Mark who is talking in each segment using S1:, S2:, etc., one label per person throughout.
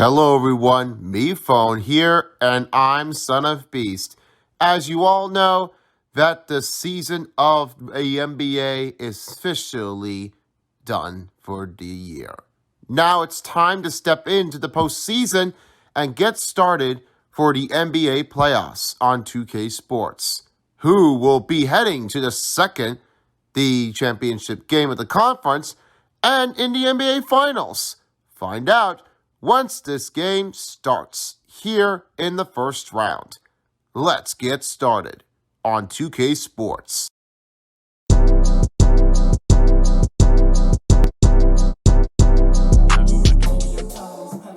S1: Hello everyone, me Phone here, and I'm Son of Beast. As you all know, that the season of the NBA is officially done for the year. Now it's time to step into the postseason and get started for the NBA playoffs on 2K Sports. Who will be heading to the championship game of the conference, and in the NBA Finals? Find out once this game starts here in the first round. Let's get started on 2K Sports.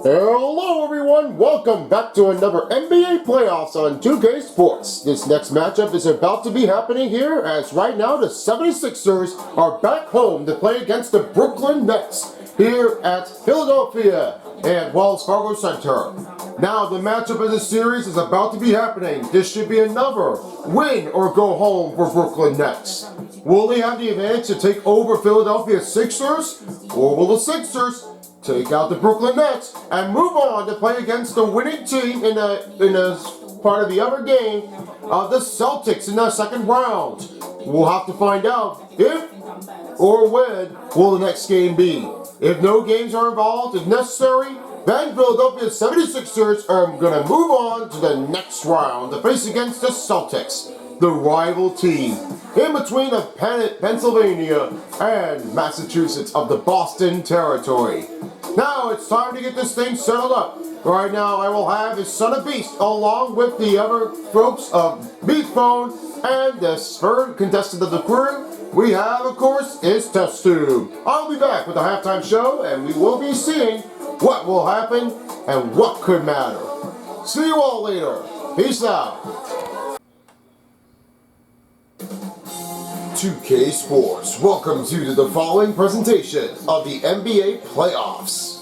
S1: Hello everyone, welcome back to another NBA playoffs on 2K Sports. This next matchup is about to be happening here, as right now the 76ers are back home to play against the Brooklyn Nets here at Philadelphia and Wells Fargo Center. Now the matchup of this series is about to be happening. This should be another win or go home for Brooklyn Nets. Will they have the advantage to take over Philadelphia Sixers, or will the Sixers take out the Brooklyn Nets and move on to play against the winning team in a part of the other game of the Celtics in the second round? We'll have to find out if or when will the next game be. If no games are involved, if necessary, then Philadelphia 76ers are going to move on to the next round to face against the Celtics, the rival team in between of Pennsylvania and Massachusetts of the Boston territory. Now it's time to get this thing settled up. Right now I will have his Son of Beast along with the other folks of Beast Phone and the third contestant of the crew. We have, of course, is Test Tube. I'll be back with the halftime show and we will be seeing what will happen and what could matter. See you all later. Peace out. 2K Sports, welcome to the following presentation of the NBA playoffs.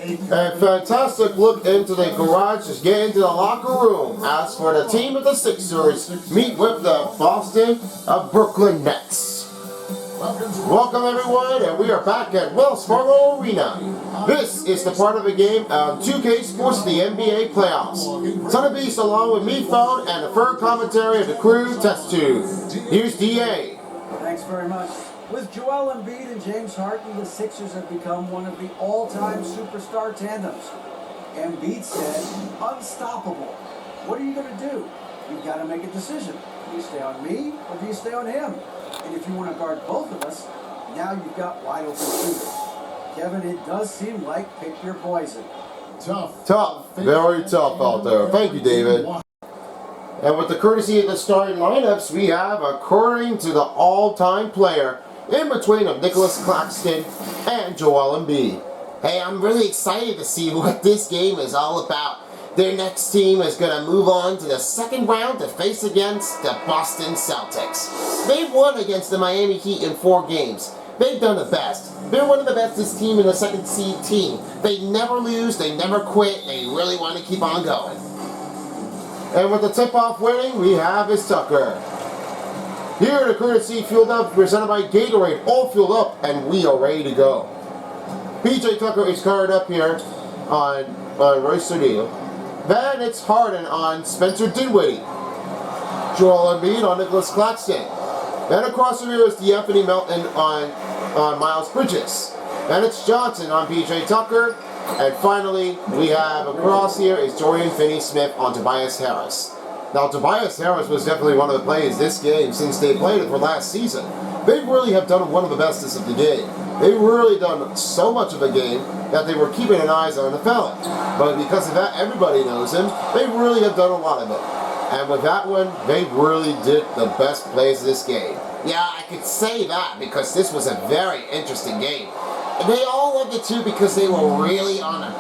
S1: A fantastic look into the garage, just get into the locker room. As for the team of the Sixers, meet with the Boston Brooklyn Nets. Welcome everyone, and we are back at Wells Fargo Arena. This is the part of the game of 2K Sports, the NBA playoffs. Son of Beast along with me, Phone, and the third commentary of the crew, Test Tube. Here's DA.
S2: Thanks very much. With Joel Embiid and James Harden, the Sixers have become one of the all-time superstar tandems. Embiid said, unstoppable. What are you going to do? You've got to make a decision. Do you stay on me, or do you stay on him? And if you want to guard both of us, now you've got wide open shooters. Kevin, it does seem like pick your poison.
S1: Tough. Very tough out there. Thank you, David. And with the courtesy of the starting lineups, we have, according to the all-time player, in between of Nicholas Claxton and Joel Embiid. Hey, I'm really excited to see what this game is all about. Their next team is going to move on to the second round to face against the Boston Celtics. They've won against the Miami Heat in 4 games. They've done the best. They're one of the bestest team in the second seed team. They never lose, they never quit, they really want to keep on going. And with the tip-off winning, we have is Tucker. Here, the courtesy fueled up, presented by Gatorade, all fueled up, and we are ready to go. PJ Tucker is carded up here on Royce O'Neal. Then it's Harden on Spencer Dinwiddie. Joel Embiid on Nicholas Claxton. Then across the rear is D'Anthony Melton on Miles Bridges. Then it's Johnson on PJ Tucker. And finally, we have across here is Dorian Finney-Smith on Tobias Harris. Now, Tobias Harris was definitely one of the plays this game since they played it for last season. They really have done one of the bestest of the game. They've really done so much of the game that they were keeping an eye on the fella. But because of that, everybody knows him. They really have done a lot of it. And with that one, they really did the best plays of this game. Yeah, I could say that because this was a very interesting game. They all loved it too because they were really on a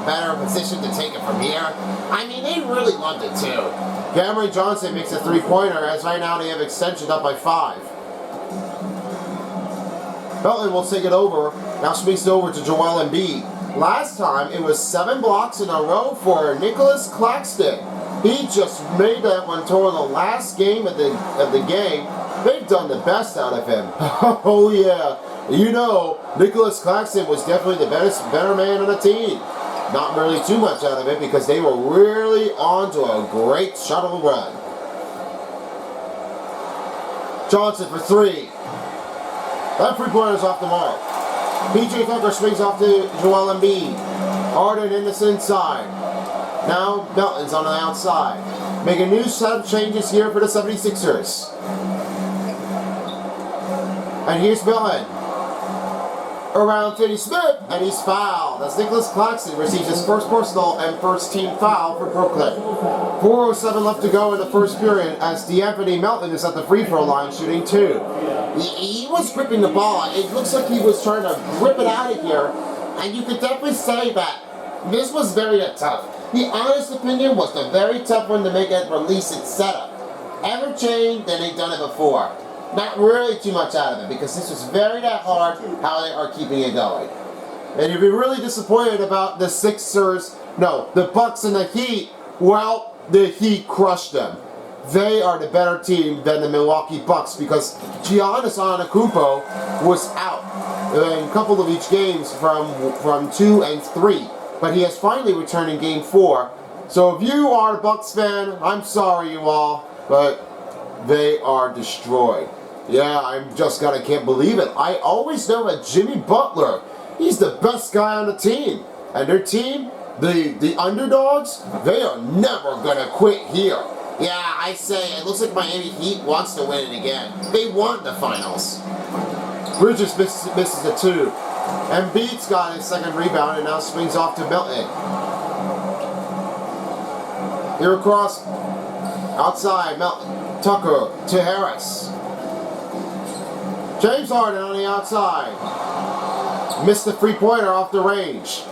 S1: better position to take it from here. I mean, they really loved it too. Cameron Johnson makes a 3-pointer, as right now they have extension up by 5. Melton will take it over. Now swings it over to Joel Embiid. Last time it was 7 blocks in a row for Nicholas Claxton. He just made that one toward the last game of the game. They've done the best out of him. Oh yeah. You know, Nicholas Claxton was definitely the better man on the team. Not really too much out of it because they were really on to a great shuttle run. Johnson for three. That three-pointer's off the mark. PJ Tucker swings off to Joel Embiid. Harden in this inside. Now Melton's on the outside. Make a new set of changes here for the 76ers. And here's Melton. Around Finney Smith, and he's fouled. As Nicholas Claxton receives his first personal and first team foul for Brooklyn. 4:07 left to go in the first period as D'Anthony Melton is at the free throw line shooting two. He was gripping the ball. It looks like he was trying to grip it out of here, and you could definitely say that this was very tough. The honest opinion was the very tough one to make it release its setup. Ever changed than they've done it before. Not really too much out of it because this was very hard how they are keeping it going. And if you're really disappointed about the Sixers, no, the Bucks and the Heat, well, the Heat crushed them. They are the better team than the Milwaukee Bucks because Giannis Antetokounmpo was out in a couple of each games from 2 and 3. But he has finally returned in game 4. So if you are a Bucks fan, I'm sorry you all, but they are destroyed. Yeah, I'm just can't believe it. I always know that Jimmy Butler, he's the best guy on the team. And their team, the underdogs, they are never gonna quit here. Yeah, I say, it looks like Miami Heat wants to win it again. They won the finals. Bridges misses a two. Embiid's got his second rebound and now swings off to Melton. Here across, outside, Melton, Tucker to Harris. James Harden on the outside. Missed the three-pointer off the range.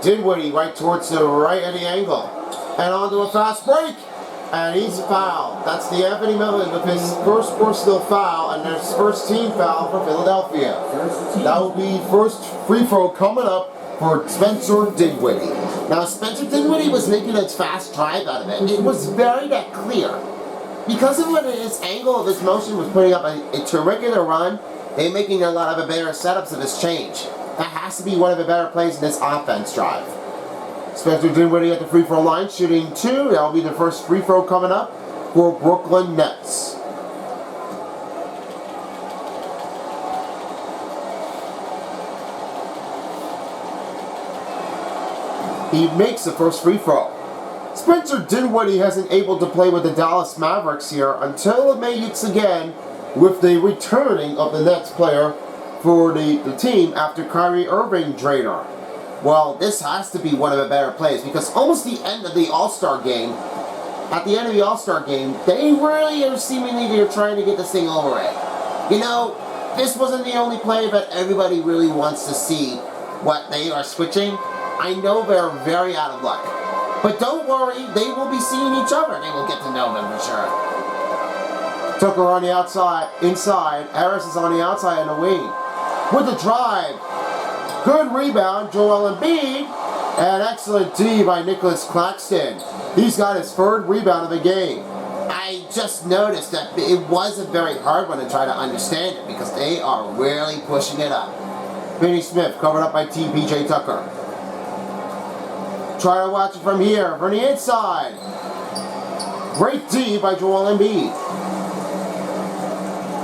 S1: Dinwiddie right towards the right of the angle. And onto a fast break. And he's fouled. That's D'Anthony Melton with his first personal foul and his first team foul for Philadelphia. That will be first free throw coming up for Spencer Dinwiddie. Now Spencer Dinwiddie was making a fast drive out of it. It was very clear. Because of what his angle of his motion was putting up a terrific run, they're making a lot of better setups of his change. That has to be one of the better plays in this offense drive. Spencer Dinwiddie at the free throw line, shooting two. That'll be the first free throw coming up for Brooklyn Nets. He makes the first free throw. Spencer Dinwiddie hasn't able to play with the Dallas Mavericks here until it meets again with the returning of the Nets player for the team after Kyrie Irving drainer. Well, this has to be one of the better plays because almost the end of the All-Star game, at the end of the All-Star game, they really are seemingly they're trying to get this thing over it. You know, this wasn't the only play that everybody really wants to see what they are switching. I know they're very out of luck. But don't worry, they will be seeing each other. They will get to know them for sure. Tucker on the outside, inside. Harris is on the outside in the wing. With the drive. Good rebound, Joel Embiid. And excellent D by Nicholas Claxton. He's got his third rebound of the game. I just noticed that it was a very hard one to try to understand it because they are really pushing it up. Finney Smith covered up by Team PJ Tucker. Try to watch it from here, from the inside. Great D by Joel Embiid.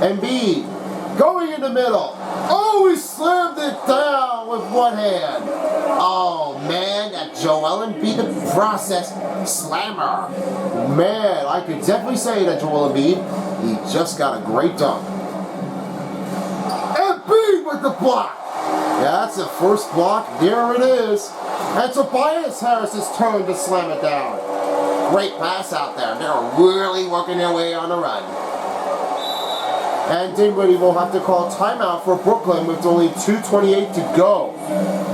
S1: Embiid going in the middle. Oh, he slammed it down with one hand. Oh, man, that Joel Embiid, the process slammer. Man, I could definitely say that Joel Embiid, he just got a great dunk. Embiid with the block. Yeah, that's the first block. There it is. And Tobias Harris's turn to slam it down. Great pass out there. They're really working their way on the run. And Dinwiddie will have to call timeout for Brooklyn with only 2:28 to go.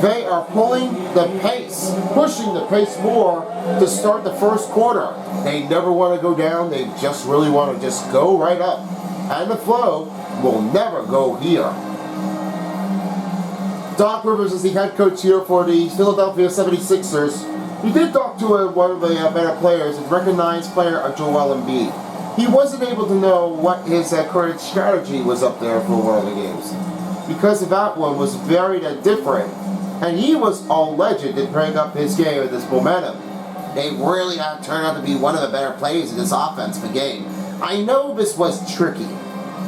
S1: They are pulling the pace, pushing the pace more to start the first quarter. They never want to go down. They just really want to just go right up. And the flow will never go here. Doc Rivers is the head coach here for the Philadelphia 76ers. He did talk to one of the better players, a recognized player, Joel Embiid. He wasn't able to know what his current strategy was up there for one of the games. because that one was very different. And he was all legend to bring up his game with this momentum. They really turned out to be one of the better players in this offensive game. I know this was tricky,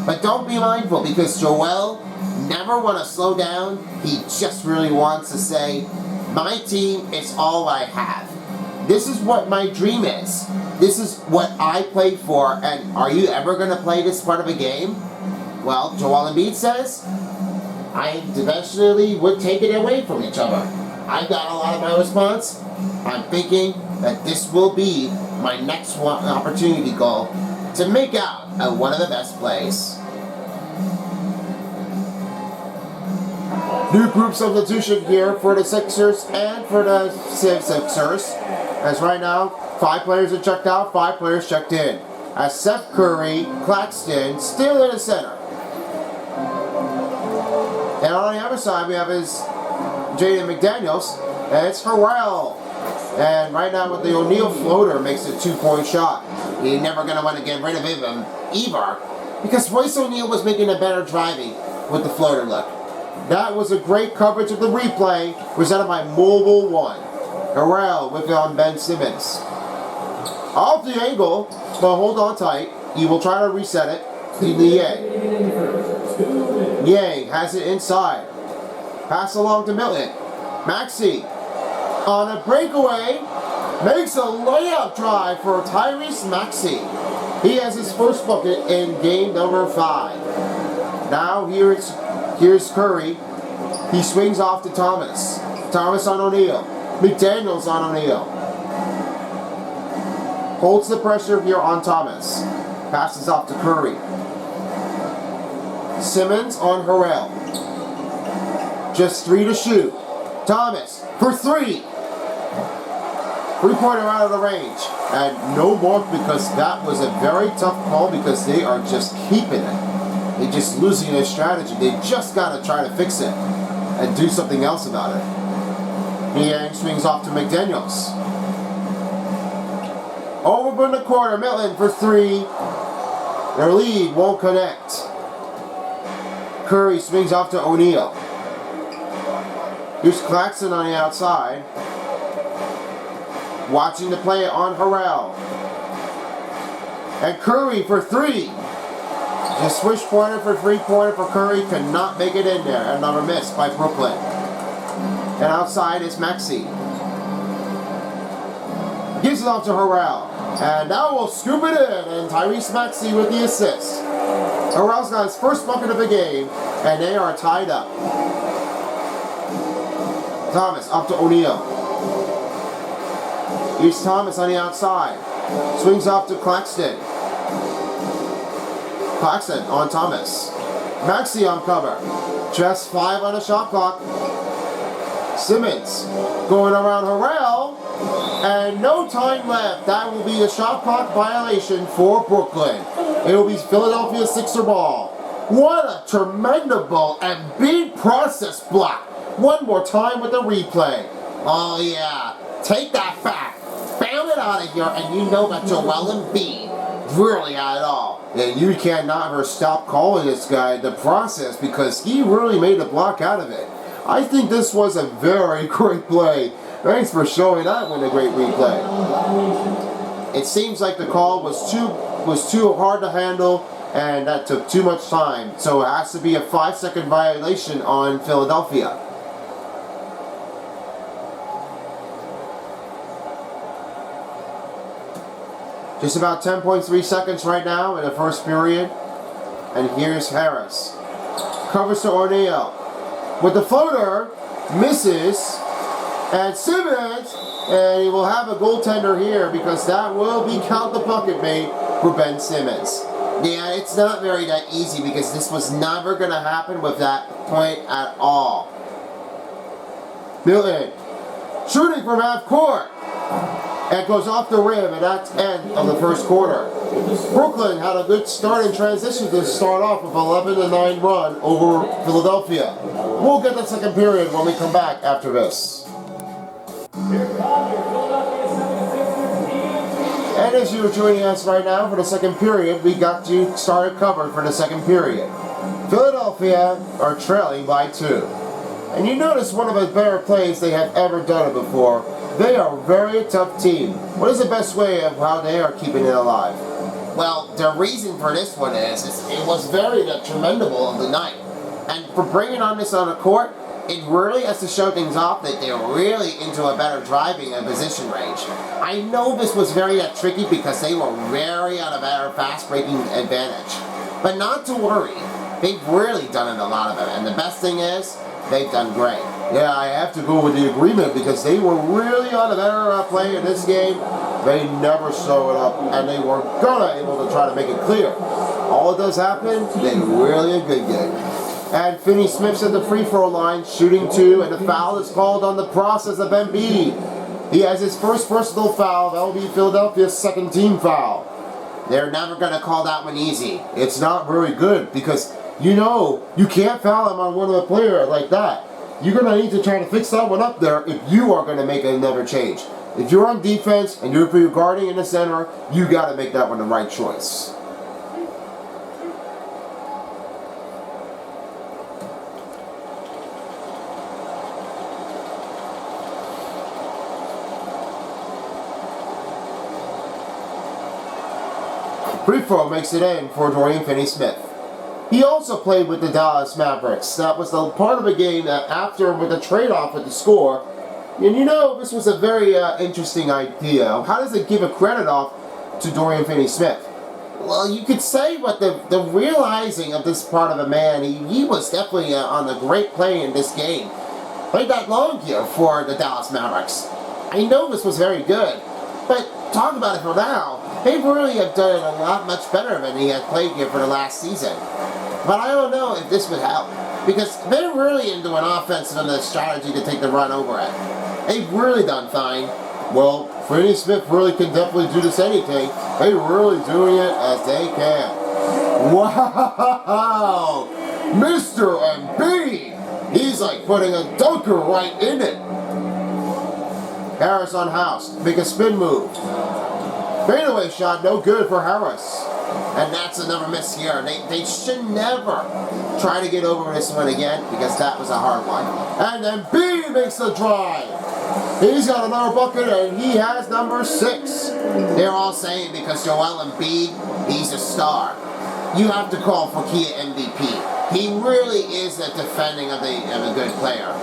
S1: but don't be mindful because Joel never want to slow down. He just really wants to say, my team is all I have. This is what my dream is. This is what I played for, and are you ever going to play this part of a game? Well, Joel Embiid says, I eventually would take it away from each other. I got a lot of my response. I'm thinking that this will be my next opportunity goal to make out one of the best plays. New group substitution here for the Sixers and for the Sixers. As right now, 5 players are checked out, 5 players checked in. As Seth Curry, Claxton, still in the center. And on the other side, we have his Jaden McDaniels, and it's Harrell. And right now with the O'Neal floater makes a 2-point shot. You're never going to want to get rid of him either, because Royce O'Neal was making a better driving with the floater look. That was a great coverage of the replay, presented by Mobile One. Harrell with on Ben Simmons. Off the angle, but hold on tight. You will try to reset it. Yang. Yang has it inside. Pass along to Milton. Maxey on a breakaway makes a layup drive for Tyrese Maxey. He has his first bucket in game number 5. Now here's Curry. He swings off to Thomas. Thomas on O'Neal. McDaniels on O'Neal. Holds the pressure here on Thomas. Passes off to Curry. Simmons on Harrell. Just 3 to shoot. Thomas for 3. 3-pointer out of the range. And no more because that was a very tough call because they are just keeping it. They're just losing their strategy. They just got to try to fix it and do something else about it. Yang swings off to McDaniels. Over in the corner, Milton for 3. Their lead won't connect. Curry swings off to O'Neal. Here's Claxton on the outside. Watching the play on Harrell. And Curry for 3. Just swish pointer for 3-pointer for Curry. Could not make it in there. Another miss by Brooklyn. And outside is Maxey. Gives it off to Harrell. And now we'll scoop it in. And Tyrese Maxey with the assist. Harrell's got his first bucket of the game. And they are tied up. Thomas up to O'Neal. Here's Thomas on the outside. Swings off to Claxton. Claxton on Thomas. Maxey on cover. Just 5 on the shot clock. Simmons going around Harrell. And no time left. That will be a shot clock violation for Brooklyn. It will be Philadelphia Sixer ball. What a tremendous ball and big process block. One more time with the replay. Oh yeah. Take that back. Bam it out of here, and you know that Joel Embiid really had it all. And you cannot ever stop calling this guy the process because he really made a block out of it. I think this was a very great play. Thanks for showing that one a great replay. It seems like the call was too hard to handle, and that took too much time. So it has to be a 5-second violation on Philadelphia. Just about 10.3 seconds right now in the first period. And here's Harris. Covers to O'Neal. With the floater, misses. And Simmons, and he will have a goaltender here because that will be count the bucket mate for Ben Simmons. Yeah, it's not very that easy because this was never going to happen with that point at all. Milton, shooting from half court. And goes off the rim, and that's end of the first quarter. Brooklyn had a good start in transition to start off with 11-9 run over Philadelphia. We'll get the second period when we come back after this. And as you're joining us right now for the second period, we got you started covered for the second period. Philadelphia Philadelphia are trailing by 2. And you notice one of the better plays they have ever done it before. They are a very tough team. What is the best way of how they are keeping it alive? Well, the reason for this one is it was very tremendous of the night. And for bringing on this on the court, it really has to show things off that they're really into a better driving and position range. I know this was very tricky because they were very on a better fast-breaking advantage. But not to worry. They've really done it a lot of it. And the best thing is, they've done great. Yeah, I have to go with the agreement because they were really on a better play in this game. They never show it up, and they were able to try to make it clear. All it does happen, they really a good game. And Finney Smith's at the free throw line, shooting 2, and the foul is called on the process of Embiid. He has his first personal foul. That will be Philadelphia's second team foul. They're never going to call that one easy. It's not very good because you know you can't foul him on one of the players like that. You're going to need to try to fix that one up there if you are going to make another change. If you're on defense and you're guarding in the center, you got to make that one the right choice. Free throw makes it in for Dorian Finney-Smith. He also played with the Dallas Mavericks. That was the part of the game that after with the trade-off with the score. And you know, this was a very interesting idea. How does it give a credit off to Dorian Finney-Smith? Well, you could say what the realizing of this part of a man, he was definitely on a great play in this game. Played that long here for the Dallas Mavericks. I know this was very good, but talk about it for now. They really have done it a lot much better than he had played here for the last season. But I don't know if this would help, because they're really into an offensive and a strategy to take the run over it. They've really done fine. Well, Finney Smith really can definitely do this anything. They're really doing it as they can. Wow! Mr. Embiid! He's like putting a dunker right in it. Harris on House. Make a spin move. Fadeaway shot, no good for Harris. And that's another miss here. They should never try to get over this one again because that was a hard one. And then Embiid makes the drive. He's got another bucket and he has number 6. They're all saying because Joel Embiid, he's a star. You have to call for Kia MVP. He really is the defending of a good player.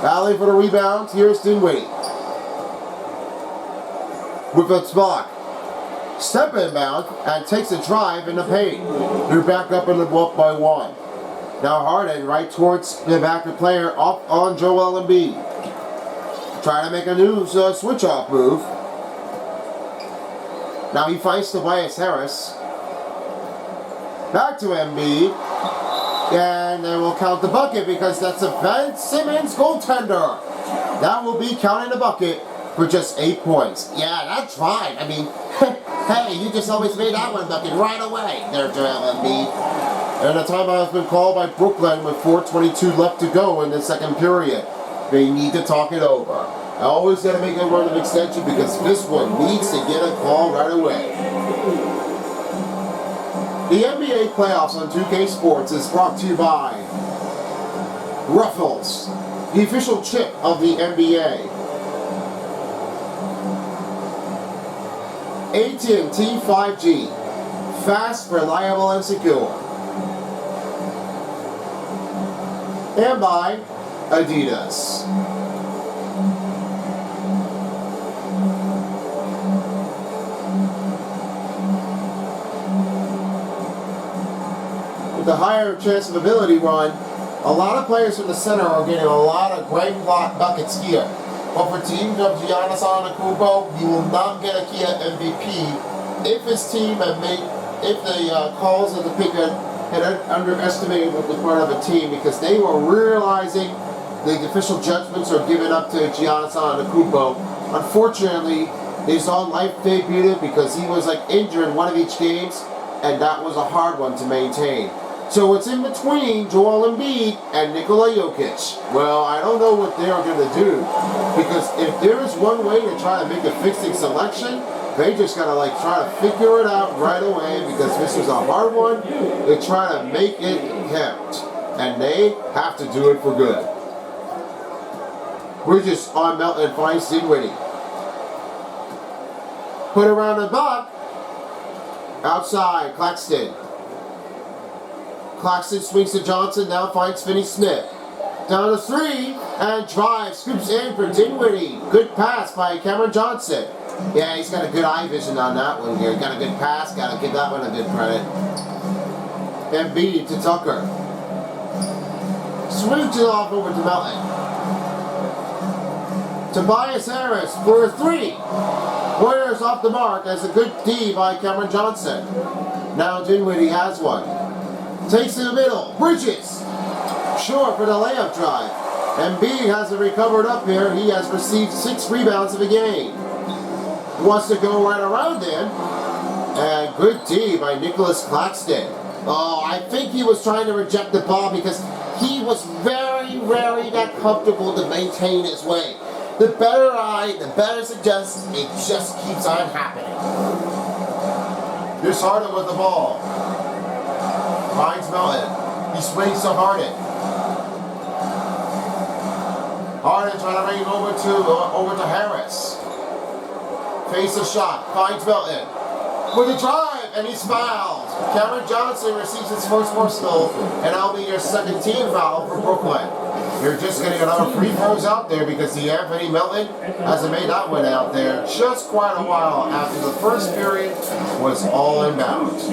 S1: Valley for the rebound. Here's Dinwiddie. With a block. Step inbound and takes a drive in the paint. They're back up in the book by 1. Now Harden right towards the backup player up on Joel Embiid. Trying to make a new switch off move. Now he fights Tobias Harris. Back to Embiid. And they will count the bucket because that's a Ben Simmons goaltender. That will be counting the bucket for just 8 points. Yeah, that's fine. I mean, hey, you just always made that one bucket right away. There, Joel Embiid. And a timeout has been called by Brooklyn with 4:22 left to go in the second period. They need to talk it over. I always got to make a run of extension because this one needs to get a call right away. The NBA playoffs on 2K Sports is brought to you by Ruffles, the official chip of the NBA. AT&T 5G, fast, reliable, and secure. And by Adidas. With the higher chance of ability run, a lot of players from the center are getting a lot of great buckets here. But for teams of Giannis Antetokounmpo, he will not get a Kia MVP if his team if the calls of the pick had underestimated what was part of a team because they were realizing the official judgments are given up to Giannis Antetokounmpo. Unfortunately, his own life debuted because he was injured in one of each games, and that was a hard one to maintain. So it's in between Joel Embiid and Nikola Jokic. Well, I don't know what they are going to do because if there is one way to try to make a fixing selection, They just gotta like try to figure it out right away because this was a hard one. They try to make it count, and they have to do it for good. Bridges on Melton finds Dinwiddie. Put around the block. Outside, Claxton. Claxton swings to Johnson, now finds Finney-Smith. Down to three, and drives, scoops in for Dinwiddie. Good pass by Cameron Johnson. Yeah, he's got a good eye vision on that one here. Got a good pass, gotta give that one a good credit. Embiid to Tucker. Swings it off over to Melton. Tobias Harris for a three. Warriors off the mark as a good D by Cameron Johnson. Now Dinwiddie has one. Takes to the middle. Bridges. Short for the layup drive. Embiid has it recovered up here. He has received 6 rebounds of a game. Wants to go right around him. And good D by Nicholas Claxton. Oh, I think he was trying to reject the ball because he was very not comfortable to maintain his way. The better the better suggests it just keeps on happening. Here's Harden with the ball. Finds Melton. He swings to Harden. Harden trying to bring it over to Harris. Face a shot. Finds Melton. With a drive, and he's fouled. Cameron Johnson receives his first personal, and that'll be your second team foul for Brooklyn. You're just getting another free throws out there because Anthony Melton hasn't made that one out there just quite a while after the first period was all inbounds.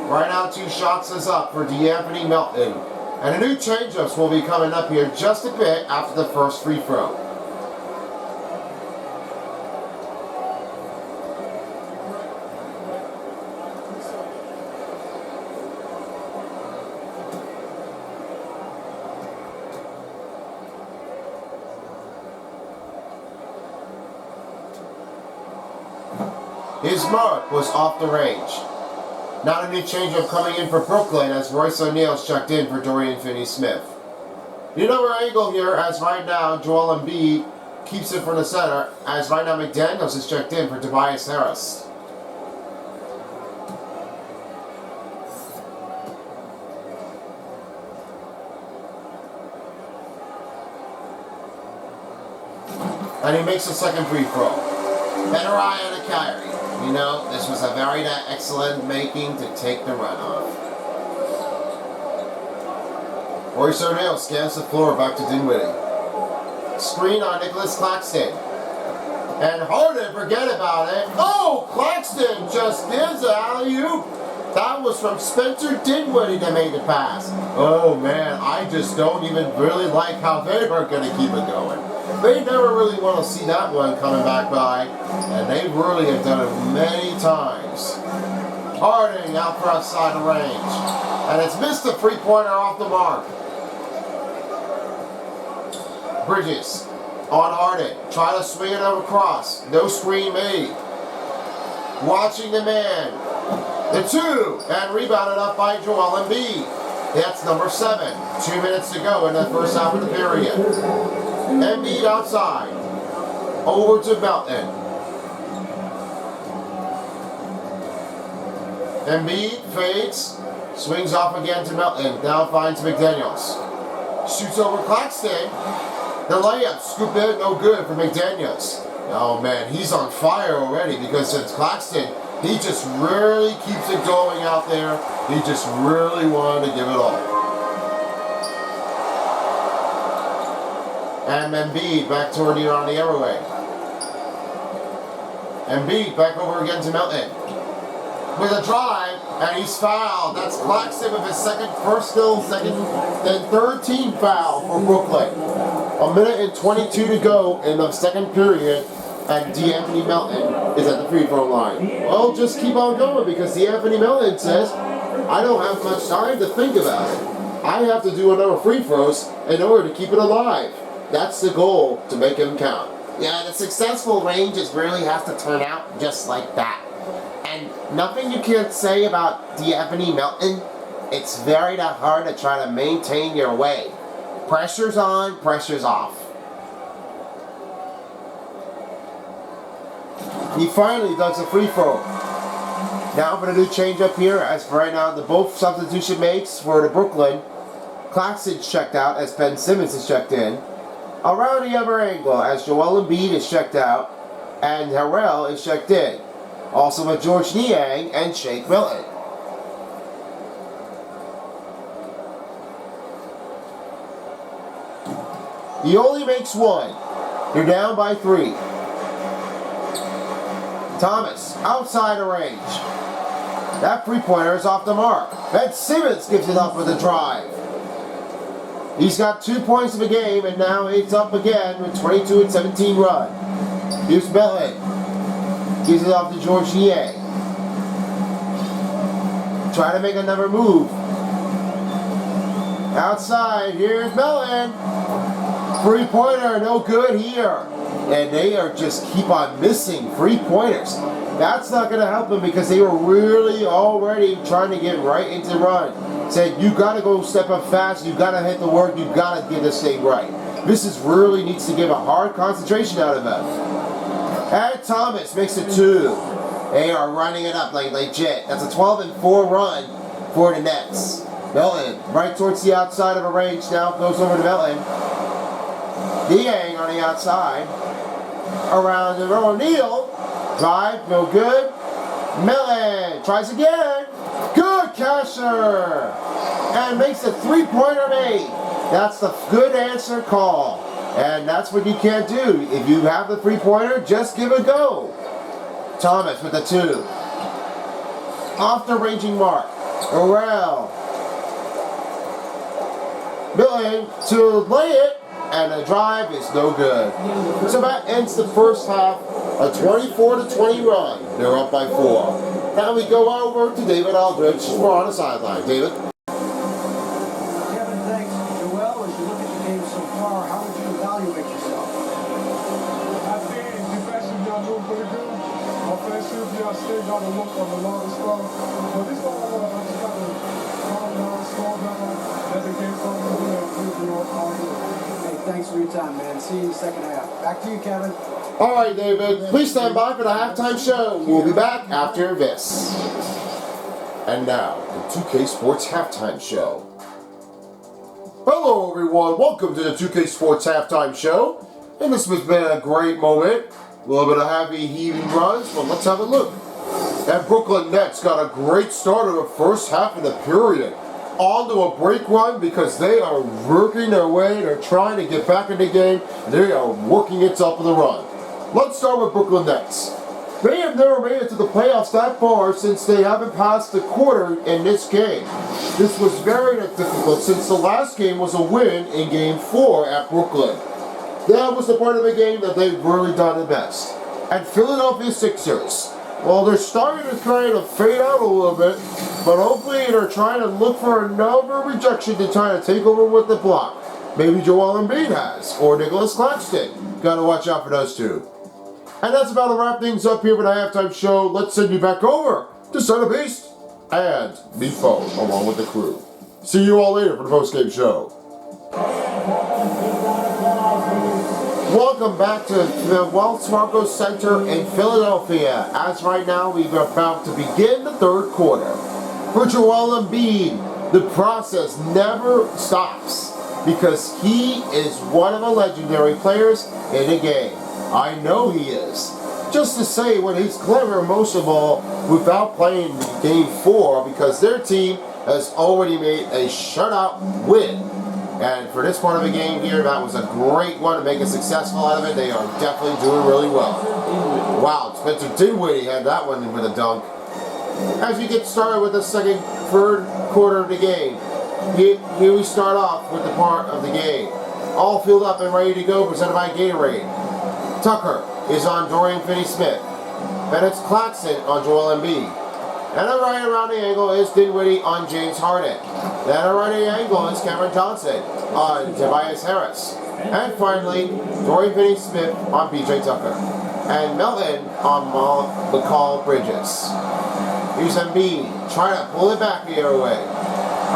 S1: Right now, 2 shots is up for Anthony Melton. And the new change-ups will be coming up here just a bit after the first free throw. His mark was off the range. Now a new changeup coming in for Brooklyn as Royce O'Neal's checked in for Dorian Finney-Smith. You know our angle here as right now Joel Embiid keeps it from the center as right now McDaniels is checked in for Tobias Harris. And he makes a second free throw. Better eye on the Kyrie. You know, this was a very excellent making to take the run off. Royce O'Neal scans the floor back to Dinwiddie. Screen on Nicholas Claxton. And Harden, forget about it. Oh, Claxton just gives an alley-oop. That was from Spencer Dinwiddie that made the pass. Oh man, I just don't even really like how they are going to keep it going. They never really want to see that one coming back by, and they really have done it many times. Harden out for outside the range, and it's missed a three-pointer off the mark. Bridges on Harden, trying to swing it across, no screen made. Watching the man, the 2, and rebounded up by Joel Embiid. That's number 7. 2 minutes to go in the first half of the period. Embiid outside. Over to Melton. Embiid fades. Swings off again to Melton. Now finds McDaniels. Shoots over Claxton. The layup. Scoop in. No good for McDaniels. Oh man, he's on fire already because since Claxton, he just really keeps it going out there. He just really wanted to give it all. And Embiid back toward you on the airway. Embiid back over again to Melton. With a drive, and he's fouled. That's Claxton with his second and third team foul for Brooklyn. 1 minute and 22 to go in the second period, and D'Anthony Melton is at the free throw line. Well, just keep on going because D'Anthony Melton says, I don't have much time to think about it. I have to do another free throws in order to keep it alive. That's the goal, to make him count. Yeah, the successful ranges really have to turn out just like that. And nothing you can't say about D'Anthony Melton. It's very hard to try to maintain your way. Pressure's on, pressure's off. He finally does a free throw. Now I'm going to do change up here. As for right now, the both substitution makes for the Brooklyn. Claxton's checked out as Ben Simmons is checked in. Around the other angle as Joel Embiid is checked out and Harrell is checked in. Also with George Niang and Shake Milton. He only makes one. You're down by 3. Thomas, outside of range. That three-pointer is off the mark. Ben Simmons gives it up with a drive. He's got 2 points of the game, and now it's up again with 22-17 run. Here's Milton. Gives it off to George Niang. Trying to make another move. Outside, here's Milton. Three-pointer, no good here. And they are just keep on missing three-pointers. That's not going to help them because they were really already trying to get right into the run. Said, you got to go step up fast, you got to hit the work, you got to get this thing right. This is really needs to give a hard concentration out of them. And Thomas makes it 2. They are running it up like legit. That's a 12-4 run for the Nets. Milton, right towards the outside of a range now, goes over to Milton. Niang on the outside. Around the O'Neal. Drive, no good. Milton tries again. Good catcher. And makes a three-pointer made. That's the good answer call. And that's what you can't do. If you have the three-pointer, just give it a go. Thomas with the 2. Off the ranging mark. Harrell. Milton to lay it. And the drive is no good. So that ends the first half, a 24-20 run. They're up by 4. Now we go over to David Aldridge for on the sideline. David?
S2: Kevin, thanks. Joel, as you look at the game so far, how would you evaluate yourself?
S3: I think defensively I'm doing pretty good. Offensively I still got to look on the longer stuff. But this one I just got to calm down, slow down, let the game come to me and prove me all good.
S2: Thanks for your time, man. See you in the second half. Back to you, Kevin.
S1: All right, David. Please stand by for the halftime show. We'll be back after this. And now, the 2K Sports Halftime Show. Hello, everyone. Welcome to the 2K Sports Halftime Show. And this has been a great moment. A little bit of heavy heaving runs, but let's have a look. That Brooklyn Nets got a great start of the first half of the period. On to a break run because they are working their way. They're trying to get back in the game. They are working it up in the run. Let's start with Brooklyn Nets. They have never made it to the playoffs that far since they haven't passed the quarter in this game. This was very difficult since the last game was a win in Game 4 at Brooklyn. That was the part of the game that they've really done the best. And Philadelphia Sixers. Well, they're starting to kind of fade out a little bit, but hopefully they're trying to look for another rejection to try to take over with the block. Maybe Joel Embiid has, or Nicholas Claxton. Got to watch out for those two. And that's about to wrap things up here with the halftime show. Let's send you back over to Son of Beast and Mifo, along with the crew. See you all later for the post-game show. Welcome back to the Wells Fargo Center in Philadelphia. As right now, we're about to begin the third quarter. For Joel Embiid, the process never stops because he is one of the legendary players in the game. I know he is. Just to say when he's clever most of all without playing Game 4 because their team has already made a shutout win. And for this part of the game here, that was a great one to make it successful out of it. They are definitely doing really well. Wow, Spencer Dinwiddie had that one with a dunk. As we get started with the third quarter of the game, here we start off with the part of the game. All filled up and ready to go, presented by Gatorade. Tucker is on Dorian Finney-Smith. Then it's Claxton on Joel Embiid. And right around the angle is Dinwiddie on James Harden. Then around the angle is Cameron Johnson on Tobias Harris. And finally, Dorian Finney-Smith on PJ Tucker. And Melton on McCall Bridges. Here's Embiid trying to pull it back the other way.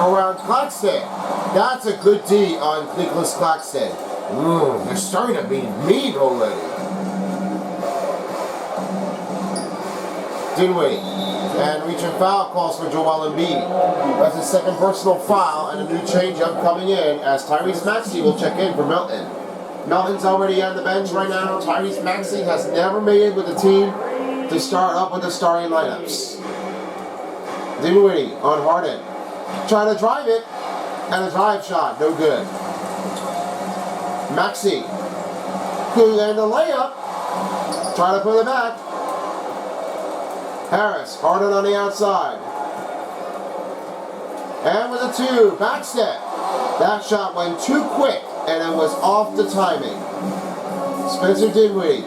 S1: Around Claxton. That's a good D on Nicholas Claxton. They're starting to be mean already. Dinwiddie. And reaching foul calls for Joel Embiid. That's his second personal foul and a new changeup coming in as Tyrese Maxey will check in for Melton. Melton's already on the bench right now. Tyrese Maxey has never made it with the team to start up with the starting lineups. Dinwiddie on Harden. Trying to drive it. And a drive shot. No good. Maxey. Good and the layup. Trying to put it back. Harris. Harden on the outside. And with a 2. Back step. That shot went too quick. And it was off the timing. Spencer Dinwiddie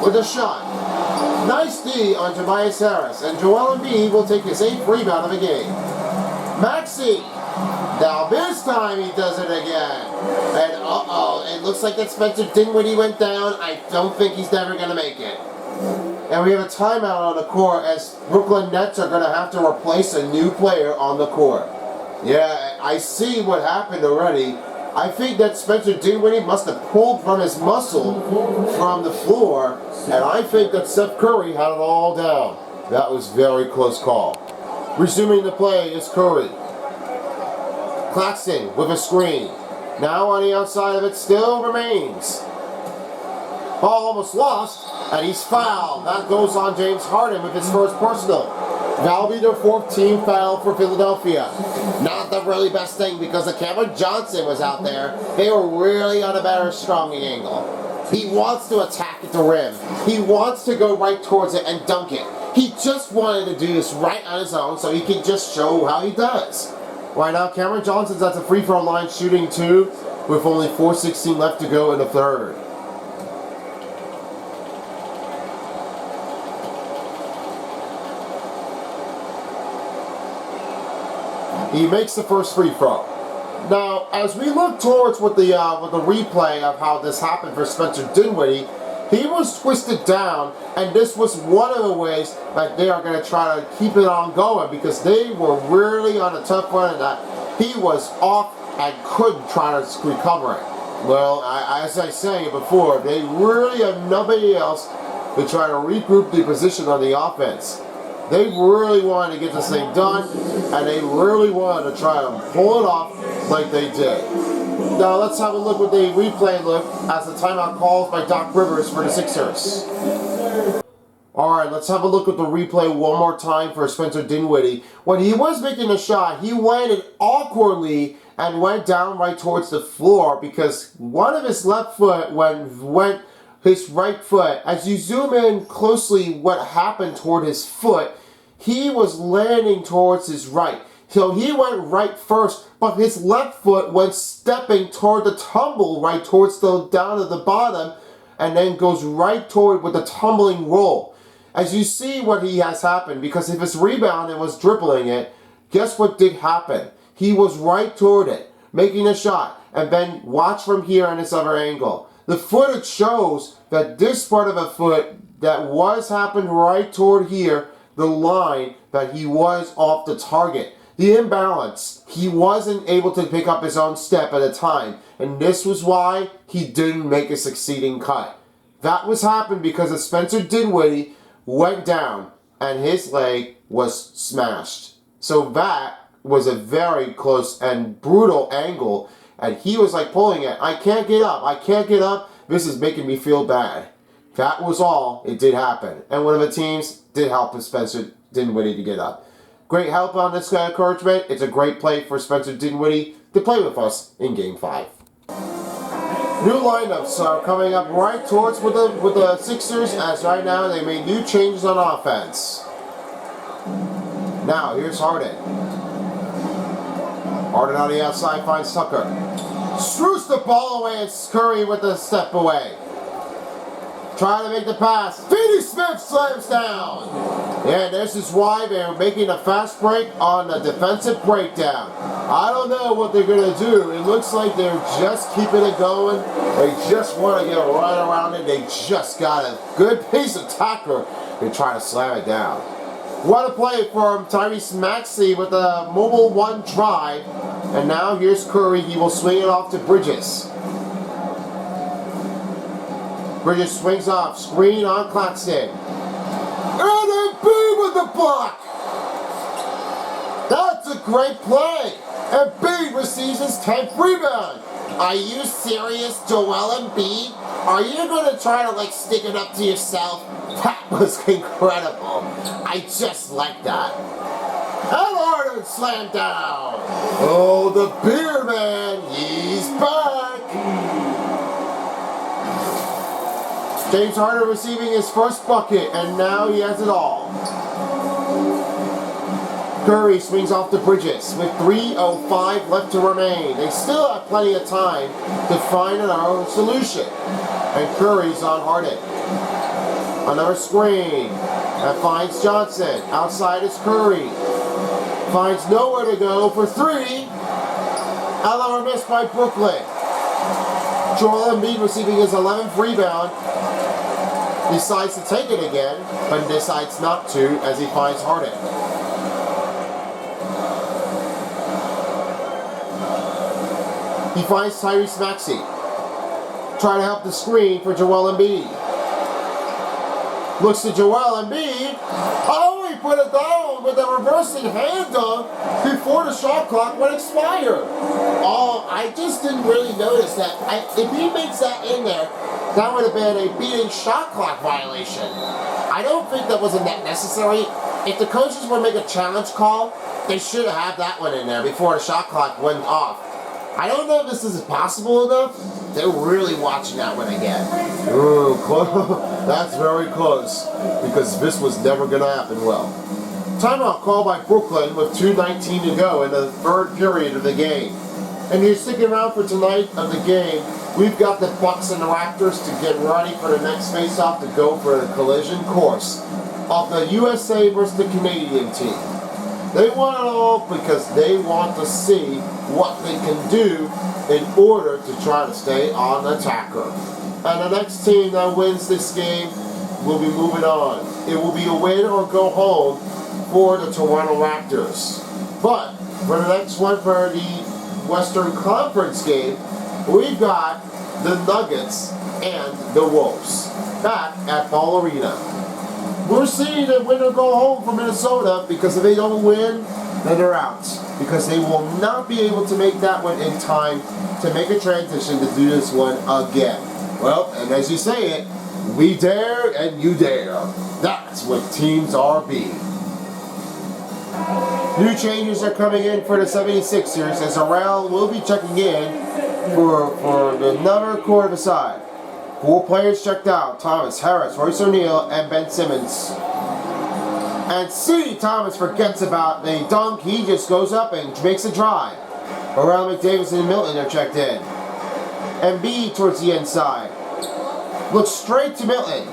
S1: with a shot. Nice D on Tobias Harris. And Joel Embiid will take his 8th rebound of the game. Maxey. Now this time he does it again. And it looks like that Spencer Dinwiddie went down. I don't think he's never going to make it. And we have a timeout on the court as Brooklyn Nets are going to have to replace a new player on the court. Yeah, I see what happened already. I think that Spencer Dinwiddie must have pulled from his muscle from the floor, and I think that Steph Curry had it all down. That was a very close call. Resuming the play is Curry. Claxton with a screen. Now on the outside of it still remains. Ball almost lost, and he's fouled. That goes on James Harden with his first personal. That'll be their 4th team foul for Philadelphia. Not the really best thing because the Cameron Johnson was out there. They were really on a better stronging angle. He wants to attack at the rim. He wants to go right towards it and dunk it. He just wanted to do this right on his own so he can just show how he does. Right now, Cameron Johnson's at the free throw line shooting 2 with only 4:16 left to go in the third. He makes the first free throw. Now, as we look towards with the replay of how this happened for Spencer Dinwiddie, he was twisted down, and this was one of the ways that they are going to try to keep it on going because they were really on a tough run and that he was off and couldn't try to recover it. Well, as I said before, they really have nobody else to try to regroup the position on the offense. They really wanted to get this thing done, and they really wanted to try to pull it off like they did. Now let's have a look at the replay look as the timeout calls by Doc Rivers for the Sixers. Alright, let's have a look at the replay one more time for Spencer Dinwiddie. When he was making a shot, he landed awkwardly and went down right towards the floor because one of his left foot went his right foot. As you zoom in closely what happened toward his foot, he was landing towards his right. So he went right first, but his left foot went stepping toward the tumble right towards the down to the bottom and then goes right toward with the tumbling roll. As you see what he has happened, because if his rebound and was dribbling it, guess what did happen? He was right toward it, making a shot, and then watch from here on this other angle. The footage shows that this part of a foot that was happened right toward here, the line, that he was off the target. The imbalance, he wasn't able to pick up his own step at a time, and this was why he didn't make a succeeding cut. That was happened because of Spencer Dinwiddie went down and his leg was smashed. So that was a very close and brutal angle, and he was like pulling it. I can't get up. I can't get up. This is making me feel bad. That was all. It did happen. And one of the teams did help Spencer Dinwiddie to get up. Great help on this encouragement. It's a great play for Spencer Dinwiddie to play with us in Game 5. New lineups are coming up right towards with the Sixers as right now they made new changes on offense. Now here's Harden. Harden on the outside finds Tucker. Screws the ball away and Curry with a step away. Trying to make the pass. Finney Smith slams down. And this is why they're making a fast break on the defensive breakdown. I don't know what they're going to do. It looks like they're just keeping it going. They just want to get right around it. They just got a good piece of tackler to try to slam it down. What a play from Tyrese Maxey with a mobile one drive. And now here's Curry. He will swing it off to Bridges. Bridges swings off. Screen on Claxton. And Embiid with the block. That's a great play. Embiid receives his 10th rebound. Are you serious, Joel Embiid? Are you going to try to like stick it up to yourself? That was incredible. I just like that. And Harden slammed down. Oh, the beer man, he's back. James Harden receiving his first bucket, and now he has it all. Curry swings off the Bridges with 3:05 left to remain. They still have plenty of time to find another solution. And Curry's on Harden. Another screen. That finds Johnson. Outside is Curry. Finds nowhere to go for three. Another miss by Brooklyn. Joel Embiid receiving his 11th rebound. Decides to take it again, but decides not to as he finds Harden. He finds Tyrese Maxey. Trying to help the screen for Joel Embiid. Looks to Joel Embiid. Oh, he put it down with a reversing hand dunk before the shot clock would expire. Oh, I just didn't really notice that. If he makes that in there, that would have been a beating shot clock violation. I don't think that was that necessary. If the coaches were to make a challenge call, they should have that one in there before the shot clock went off. I don't know if this is possible enough. They're really watching that one again. Ooh, that's very close because this was never going to happen well. Timeout call by Brooklyn with 2:19 to go in the third period of the game. And you're sticking around for tonight of the game. We've got the Bucks and the Raptors to get ready for the next face-off to go for the collision course of the USA versus the Canadian team. They want it all because they want to see what they can do in order to try to stay on the attacker. And the next team that wins this game will be moving on. It will be a win or go home for the Toronto Raptors. But for the next one, for the Western Conference game, we've got the Nuggets and the Wolves back at Ball Arena. We're seeing the winner go home for Minnesota because if they don't win, then they're out. Because they will not be able to make that one in time to make a transition to do this one again. Well, and as you say it, we dare and you dare. That's what teams are being. New changes are coming in for the 76ers as Arel will be checking in for another quarter side. 4 players checked out: Thomas, Harris, Royce O'Neal, and Ben Simmons. And C. Thomas forgets about the dunk. He just goes up and makes a drive. Around McDavis and Milton are checked in. And B towards the inside. Looks straight to Milton.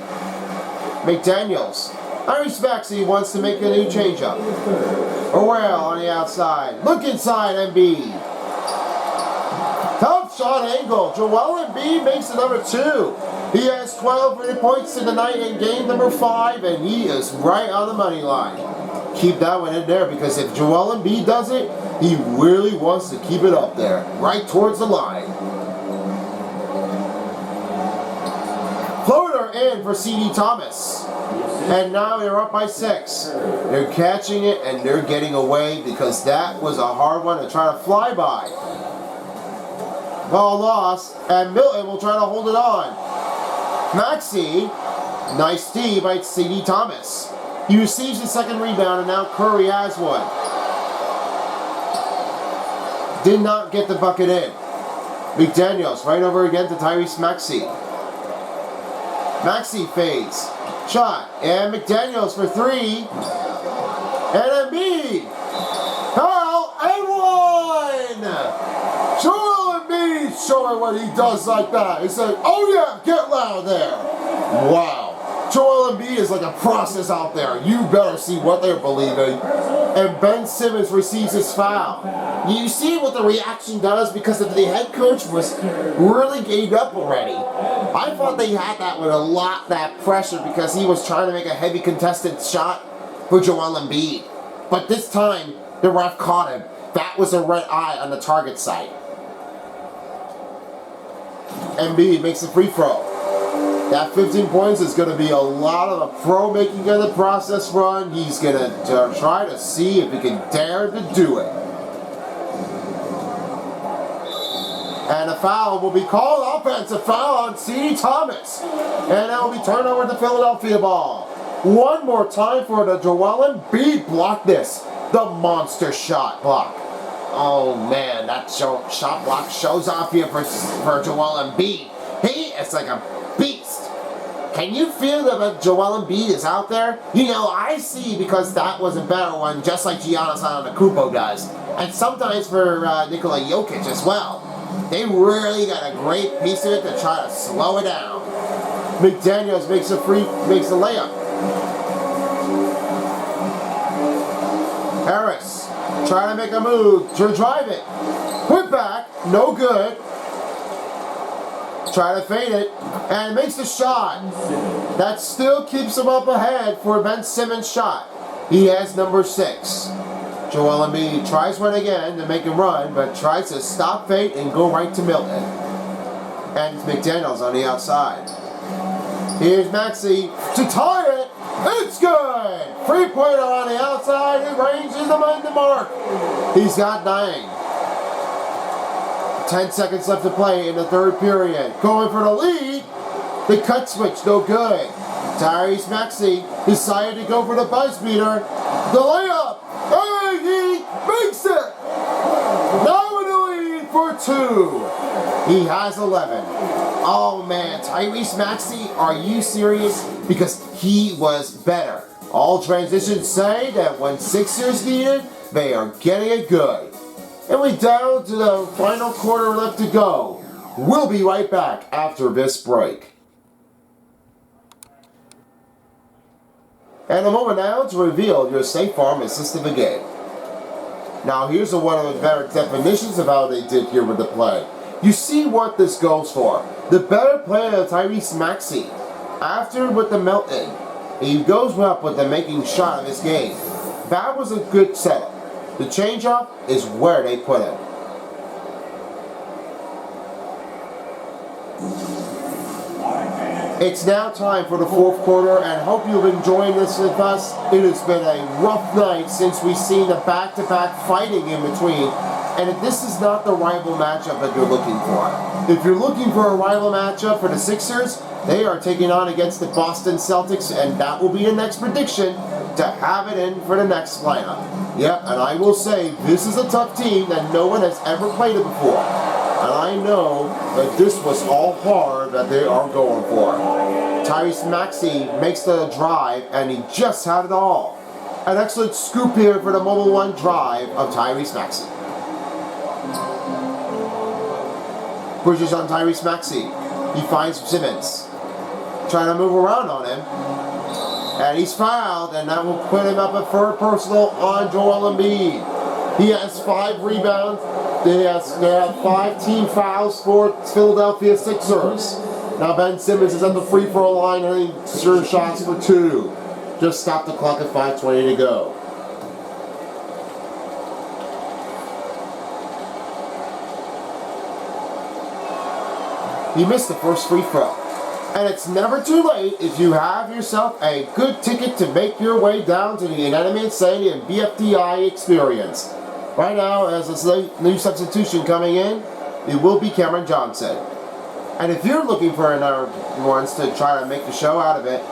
S1: McDaniels. Tyrese Maxey wants to make a new changeup. Orwell on the outside. Look inside, Embiid. Tough shot angle. Joel Embiid makes it number 2. He has 12 points in the night in game number 5, and he is right on the money line. Keep that one in there because if Joel Embiid does it, he really wants to keep it up there, right towards the line. Floater in for C.D. Thomas. And now they're up by 6. They're catching it and they're getting away because that was a hard one to try to fly by. Ball lost, and Milton will try to hold it on. Maxey, nice D by C.D. Thomas. He receives the second rebound, and now Curry has one. Did not get the bucket in. McDaniels right over again to Tyrese Maxey. Maxey fades. Shot, and McDaniels for 3. And Embiid. Carl, and 1! Joel Embiid showing what he does like that. He said, oh yeah, get loud there. Wow. Joel Embiid is like a process out there. You better see what they're believing. And Ben Simmons receives his foul. You see what the reaction does because of the head coach was really gave up already. I thought they had that with a lot, that pressure, because he was trying to make a heavy contested shot for Joel Embiid. But this time, the ref caught him. That was a red eye on the target site. Embiid makes a free throw. That 15 points is going to be a lot of the pro making of the process run. He's going to try to see if he can dare to do it. And a foul will be called, offensive foul on C.D. Thomas. And that will be turned over to Philadelphia ball. One more time for the Joel Embiid block this. The monster shot block. Oh man, that shot block shows off here for Joel Embiid. He is like a beast. Can you feel that Joel Embiid is out there? You know, I see, because that was a better one, just like Giannis Antetokounmpo does. And sometimes for Nikola Jokic as well. They really got a great piece of it to try to slow it down. McDaniels makes the layup. Harris trying to make a move to drive it. Put back, no good. Try to fade it, and makes the shot. That still keeps him up ahead for Ben Simmons' shot. He has number 6. Joel Embiid tries one again to make him run, but tries to stop fate and go right to Milton. And it's McDaniels on the outside. Here's Maxey to tie it. It's good! 3-pointer on the outside. It ranges him on the mark. He's got 9. 10 seconds left to play in the third period. Going for the lead. The cut switch, no good. Tyrese Maxey decided to go for the buzz beater. The layup. And he makes it. Now in the lead for 2. He has 11. Oh man, Tyrese Maxey, are you serious? Because he was better. All transitions say that when Sixers need it, they are getting it good. And we're down to the final quarter left to go. We'll be right back after this break. And a moment now to reveal your State Farm assist of the game. Now here's one of the better definitions of how they did here with the play. You see what this goes for. The better play of Tyrese Maxey. After with the Melton, he goes up with the making shot of his game. That was a good setup. The change-up is where they put him. It's now time for the fourth quarter, and hope you've enjoyed this with us. It has been a rough night since we've seen the back-to-back fighting in between, and this is not the rival matchup that you're looking for. If you're looking for a rival matchup for the Sixers, they are taking on against the Boston Celtics, and that will be the next prediction to have it in for the next lineup. Yep, and I will say, this is a tough team that no one has ever played it before. And I know that this was all hard that they are going for. Tyrese Maxey makes the drive, and he just had it all. An excellent scoop here for the Mobile One drive of Tyrese Maxey. Bridges on Tyrese Maxey. He finds Simmons. Trying to move around on him. And he's fouled, and that will put him up at third personal on Joel Embiid. He has 5 rebounds. They have 5 team fouls for Philadelphia Sixers. Now Ben Simmons is at the free throw line and he sure shots for 2. Just stop the clock at 5:20 to go. He missed the first free throw. And it's never too late if you have yourself a good ticket to make your way down to the Inanimate Stadium BFDI experience. Right now, as a new substitution coming in, it will be Cameron Johnson. And if you're looking for another ones to try to make the show out of it,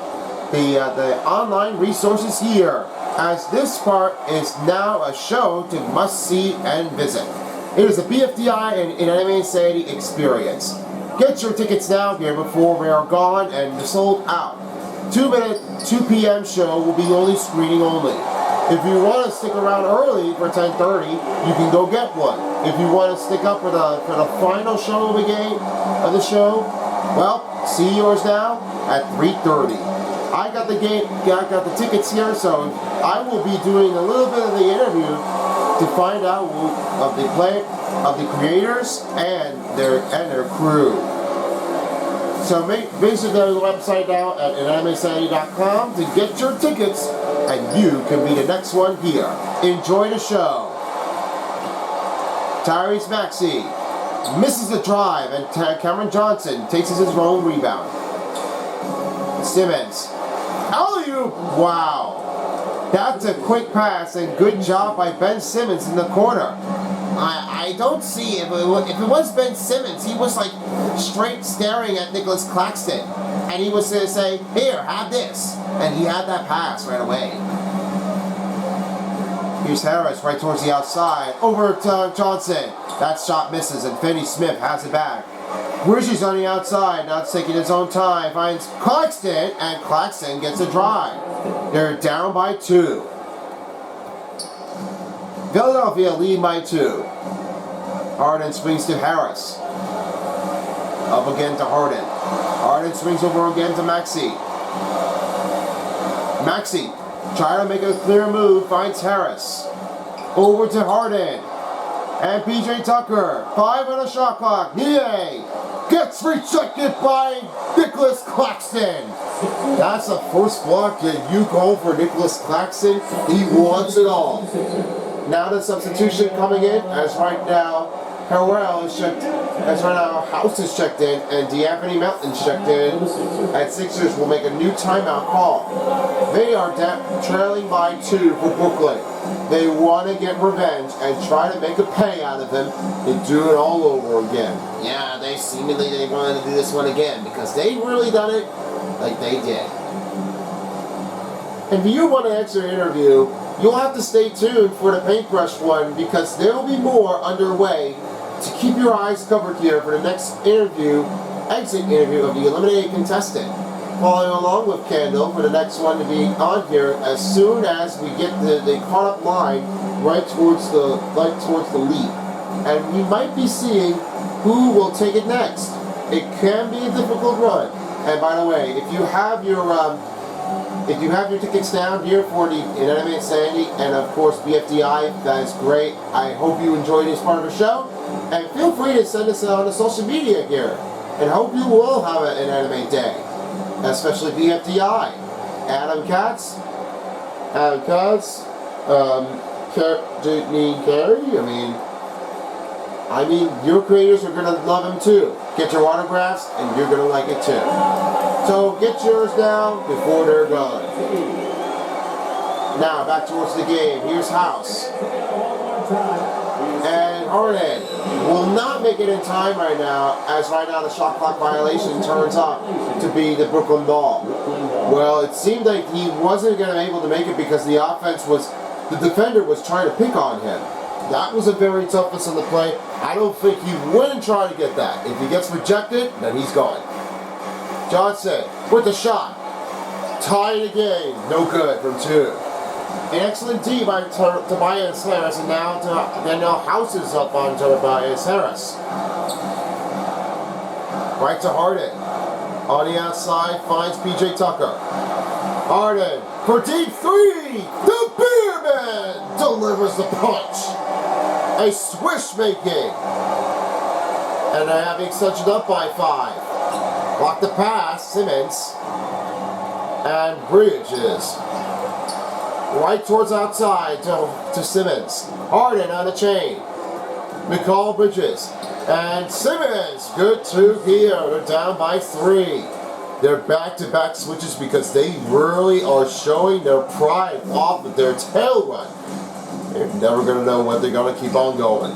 S1: the online resources here, as this part is now a show to must see and visit. It is a BFDI and Inanimate Stadium experience. Get your tickets now here before they are gone and sold out. 2 p.m. show will be only screening only. If you want to stick around early for 10:30, you can go get one. If you want to stick up for the final show of the game of the show, well, see yours now at 3:30. I got the tickets here, so I will be doing a little bit of the interview to find out of the creators and their crew. So visit the website now at InanimateSanity.com to get your tickets, and you can be the next one here. Enjoy the show. Tyrese Maxey misses the drive, and Cameron Johnson takes his own rebound. Simmons. Alley-oop! Wow. That's a quick pass and good job by Ben Simmons in the corner. I don't see if it was Ben Simmons, he was like straight staring at Nicholas Claxton. And he was going to say, here, have this. And he had that pass right away. Here's Harris right towards the outside. Over to Johnson. That shot misses and Finney Smith has it back. Bridges on the outside, now taking his own time. Finds Claxton, and Claxton gets a drive. They're down by 2. Philadelphia lead by 2. Harden swings to Harris. Up again to Harden. Harden swings over again to Maxey. Maxey trying to make a clear move, finds Harris. Over to Harden. And PJ Tucker, 5 on the shot clock. Yay! Gets rejected by Nicholas Claxton. That's the first block that you go for Nicholas Claxton. He wants it all. Now the substitution coming in, as right now Harrell is checked, as right now House is checked in, and D'Anthony Melton's checked in. And Sixers will make a new timeout call. They are trailing by 2 for Brooklyn. They want to get revenge and try to make a pay out of him and do it all over again. Yeah, they wanted to do this one again because they really done it like they did. If you want to enter an interview, you'll have to stay tuned for the paintbrush one because there will be more underway to keep your eyes covered here for the next exit interview of the eliminated contestant. Following along with Kendall for the next one to be on here as soon as we get the caught up line right towards the lead. And we might be seeing who will take it next. It can be a difficult run. And by the way, if you have your tickets down here for the Inanimate Sandy and of course BFDI, that is great. I hope you enjoyed this part of the show. And feel free to send us on the social media here. And hope you will have an Inanimate Day. Especially BFDI. Adam Katz, Carey, I mean, your creators are going to love him too. Get your autographs and you're going to like it too. So get yours now before they're gone. Now back towards the game. Here's House. And Harden will not make it in time right now, as right now the shot clock violation turns out to be the Brooklyn ball. Well, it seemed like he wasn't going to be able to make it because the defender was trying to pick on him. That was a very toughness on the play. I don't think he wouldn't try to get that. If he gets rejected, then he's gone. Johnson with the shot. Tie the game. No good from 2. An excellent D by Tobias Harris, and now House is up on Tobias Harris. Right to Harden. On the outside, finds PJ Tucker. Harden for deep 3. The Beerman delivers the punch. A swish making. And they're having extension up by 5. Block the pass, Simmons. And Bridges. Right towards outside to Simmons. Harden on the chain. McCall Bridges. And Simmons. Good 2 here. They're down by 3. They're back-to-back switches because they really are showing their pride off of their tail run. They're never going to know when they're going to keep on going.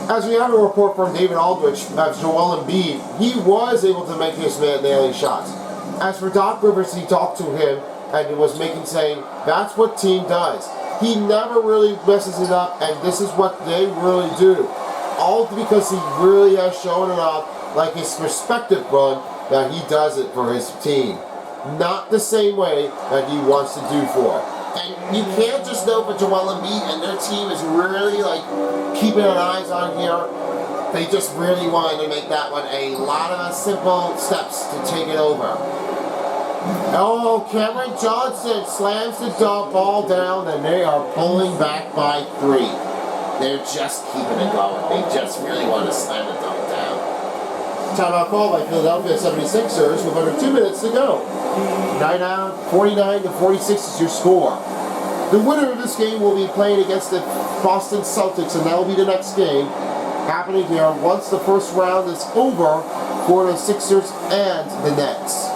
S1: As we have a report from David Aldrich of Joel Embiid, he was able to make his nailing shots. As for Doc Rivers, he talked to him and was saying, that's what team does. He never really messes it up, and this is what they really do. All because he really has shown it off, like his perspective run, that he does it for his team. Not the same way that he wants to do for it. And you can't just know for Joel Embiid and their team is really keeping their eyes on here. They just really wanted to make that one a lot of simple steps to take it over. Oh, Cameron Johnson slams the ball down and they are pulling back by 3. They're just keeping it going. They just really want to slam the dunk down. Timeout call by Philadelphia 76ers with under 2 minutes to go. 49-46 is your score. The winner of this game will be playing against the Boston Celtics, and that will be the next game happening here once the first round is over for the Sixers and the Nets.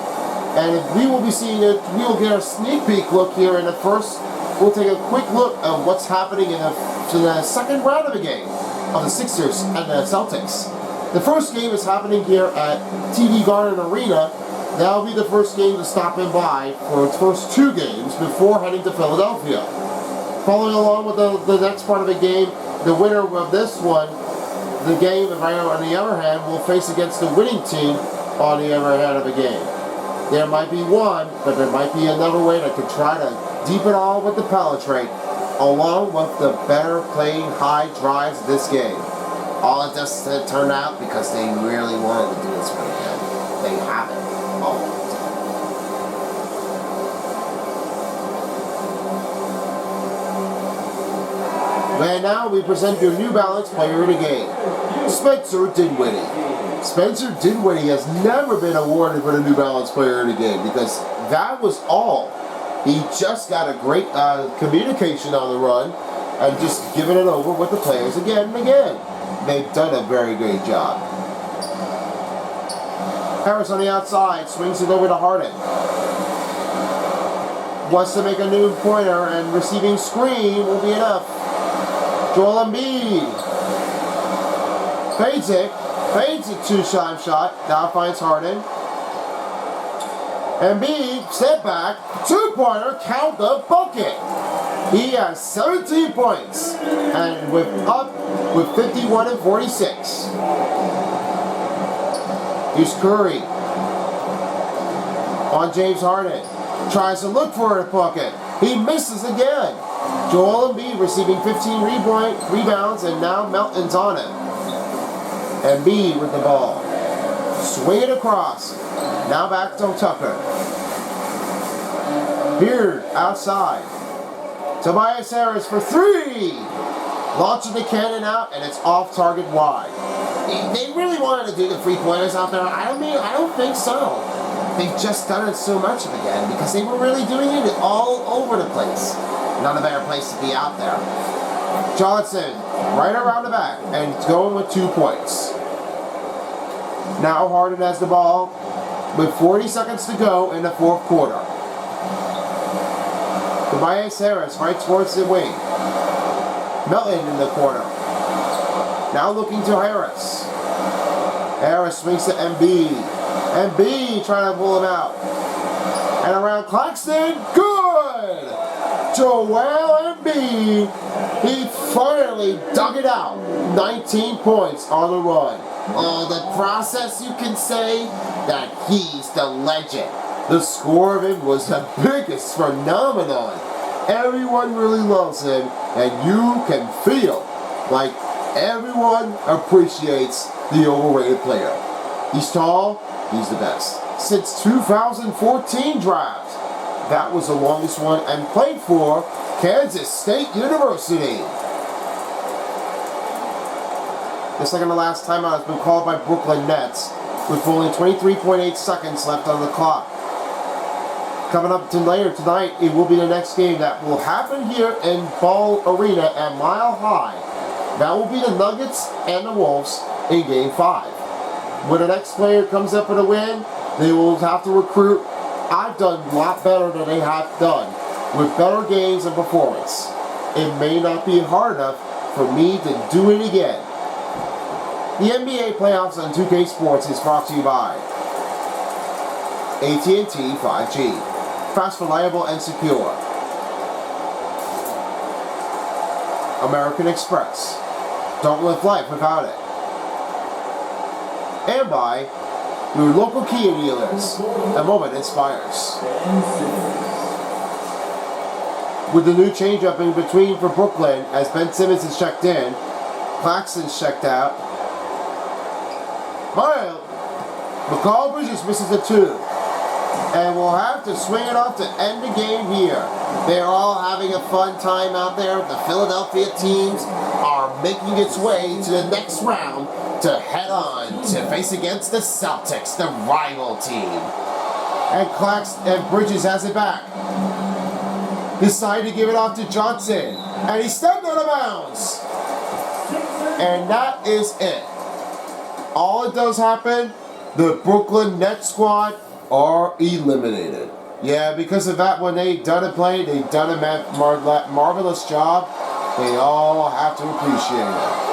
S1: And we will be seeing it. We will get a sneak peek look here in the first. We'll take a quick look at what's happening in the second round of the game of the Sixers and the Celtics. The first game is happening here at TD Garden Arena. That'll be the first game to stop in by for its first 2 games before heading to Philadelphia. Following along with the next part of the game, the winner of this one, the game, on the other hand, will face against the winning team on the other hand of the game. There might be one, but there might be another way that could try to deep it all with the penetrate, along with the better playing high drives of this game. All it just turned out because they really wanted to do this one again. They haven't. And now we present your New Balance player of the game, Spencer Dinwiddie. Spencer Dinwiddie has never been awarded for the New Balance player of the game because that was all. He just got a great communication on the run and just giving it over with the players again and again. They've done a very great job. Harris on the outside, swings it over to Harden. Wants to make a new pointer and receiving screen will be enough. Joel Embiid fades it 2-time shot, now finds Harden. Embiid, step back, 2-pointer, count the bucket. He has 17 points and with 51 and 46. Here's Curry on James Harden. Tries to look for a bucket. He misses again. Joel Embiid receiving 15 rebounds and now Melton's on it. Embiid with the ball. Swing it across. Now back to Tucker. Beard outside. Tobias Harris for 3. Launching the cannon out and it's off target wide. They really wanted to do the 3-pointers out there. I don't think so. They've just done it so much again because they were really doing it all over the place. Not a better place to be out there. Johnson, right around the back, and going with 2 points. Now Harden has the ball with 40 seconds to go in the 4th quarter. Tobias Harris right towards the wing. Melton in the corner. Now looking to Harris. Harris swings to Embiid. Embiid trying to pull him out. And around Claxton, good! Joel Embiid, he finally dug it out. 19 points on the run. Oh, the process, you can say that he's the legend. The score of him was the biggest phenomenon. Everyone really loves him, and you can feel like everyone appreciates the overrated player. He's tall, he's the best. Since 2014 draft, that was the longest one, and played for Kansas State University. The second to last timeout has been called by Brooklyn Nets with only 23.8 seconds left on the clock. Coming up later tonight, it will be the next game that will happen here in Ball Arena at Mile High. That will be the Nuggets and the Wolves in Game 5. When the next player comes up with a win, they will have to recruit. I've done a lot better than they have done, with better games and performance. It may not be hard enough for me to do it again. The NBA playoffs on 2K Sports is brought to you by AT&T 5G. Fast, reliable, and secure. American Express. Don't live life without it. And by your local Kia dealers. A moment inspires. With the new change-up in between for Brooklyn as Ben Simmons is checked in, Claxton's checked out. McCall Bridges misses a 2. And we'll have to swing it off to end the game here. They're all having a fun time out there. The Philadelphia teams are making its way to the next round to head on to face against the Celtics, the rival team. And Bridges has it back. Decided to give it off to Johnson. And he stepped out of bounds. And that is it. All it does happen, the Brooklyn Nets squad are eliminated. Yeah, because of that, when they've done a play, they've done a marvelous job. They all have to appreciate it.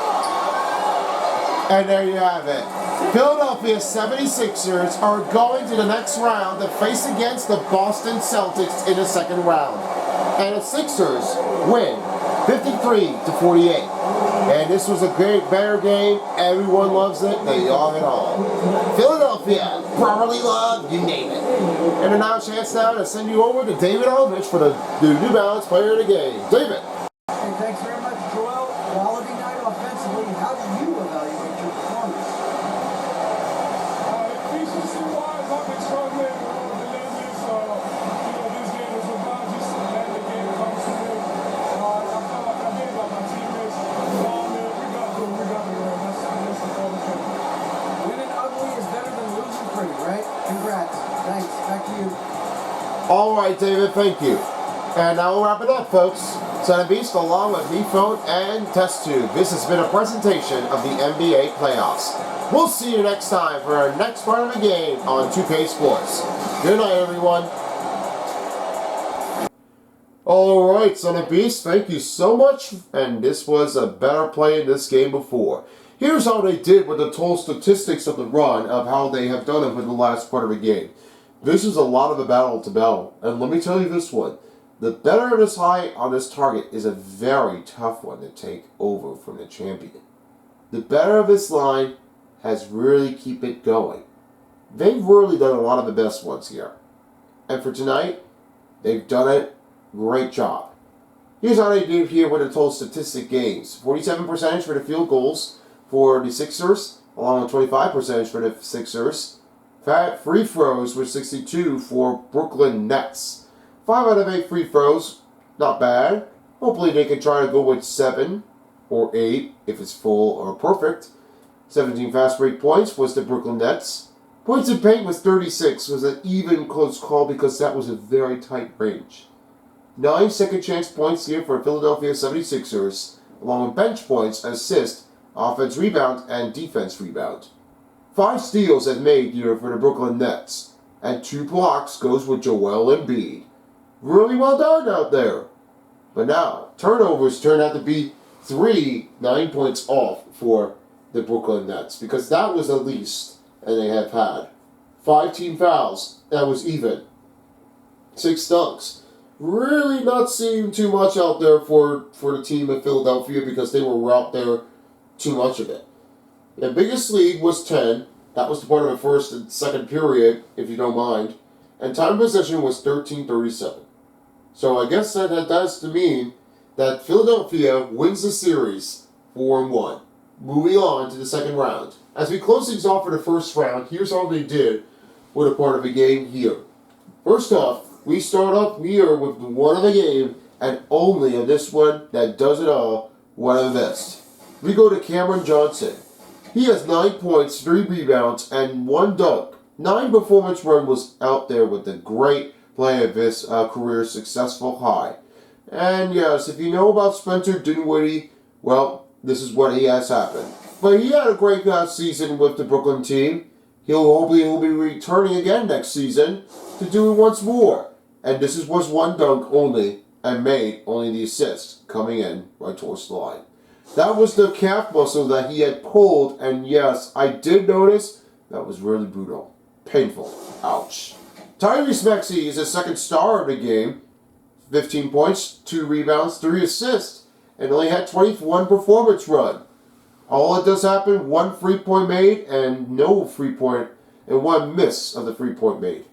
S1: And there you have it. Philadelphia 76ers are going to the next round to face against the Boston Celtics in the second round. And the Sixers win 53-48. And this was a better game. Everyone loves it. They love it all. Philadelphia, properly loved, you name it. And now a chance now to send you over to David Aldrich for the New Balance Player of the Game. David.
S2: Hey, thanks very much, Joel. Quality night offensively. How do you evaluate your performance?
S3: Efficiency-wise, I've been struggling with all the deliveries. This game is about just letting the game come to me. I felt like I did, like my teammates. We got to win. That's the important thing.
S2: Winning ugly is better than losing pretty, right? Congrats. Thanks. Back to you.
S1: All right, David, thank you. And now we'll wrap it up, folks. Son of Beast, along with me, phone, and test tube. This has been a presentation of the NBA playoffs. We'll see you next time for our next part of the game on 2K Sports. Good night, everyone. All right, Son of Beast, thank you so much. And this was a better play in this game before. Here's how they did with the total statistics of the run of how they have done it with the last part of the game. This is a lot of a battle to battle. And let me tell you this one. The better this high on this target is a very tough one to take over from the champion. The better of this line has really keep it going. They've really done a lot of the best ones here. And for tonight, they've done it. Great job. Here's how they did here with the total statistic games. 47% for the field goals for the Sixers, along with 25% for the Sixers. Free throws were 62 for Brooklyn Nets. 5 out of 8 free throws, not bad. Hopefully they can try to go with 7 or 8 if it's full or perfect. 17 fast break points was the Brooklyn Nets. Points in paint was 36, was an even close call because that was a very tight range. 9 second chance points here for Philadelphia 76ers, along with bench points, assist, offense rebound, and defense rebound. 5 steals as made here for the Brooklyn Nets, and 2 blocks goes with Joel Embiid. Really well done out there. But now, turnovers turn out to be 9 points off for the Brooklyn Nets, because that was the least and they have had. 5 team fouls, that was even. 6 dunks. Really not seeing too much out there for the team of Philadelphia because they were out there too much of it. The biggest lead was 10. That was the part of the first and second period, if you don't mind. And time of possession was 13:37. So I guess that has to mean that Philadelphia wins the series 4-1. Moving on to the second round. As we close things off for the first round, here's how they did with a part of the game here. First off, we start off here with the one of the game, and only of this one that does it all, one of the best. We go to Cameron Johnson. He has 9 points, 3 rebounds, and 1 dunk. 9 performance run was out there with the great play of his career successful high. And yes, if you know about Spencer Dinwiddie, well, this is what he has happened. But he had a great season with the Brooklyn team. He'll be returning again next season to do it once more. And this was 1 dunk only, and made only the assist coming in right towards the line. That was the calf muscle that he had pulled, and yes, I did notice that was really brutal. Painful. Ouch. Tyrese Maxey is the second star of the game. 15 points, 2 rebounds, 3 assists, and only had 21 performance run. All it does happen, 1 3-point made, and no 3-point, and 1 miss of the 3-point made.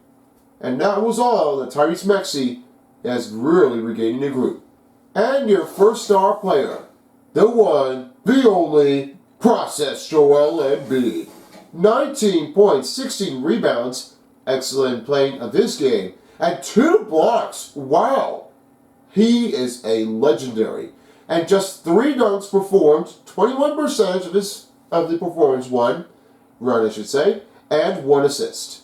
S1: And that was all that Tyrese Maxey has really regaining the group. And your first star player, the one, the only, Process Joel Embiid. 19 points, 16 rebounds, excellent playing of this game, and 2 blocks. Wow, he is a legendary. And just 3 dunks performed, 21% of the performance run, I should say, and 1 assist.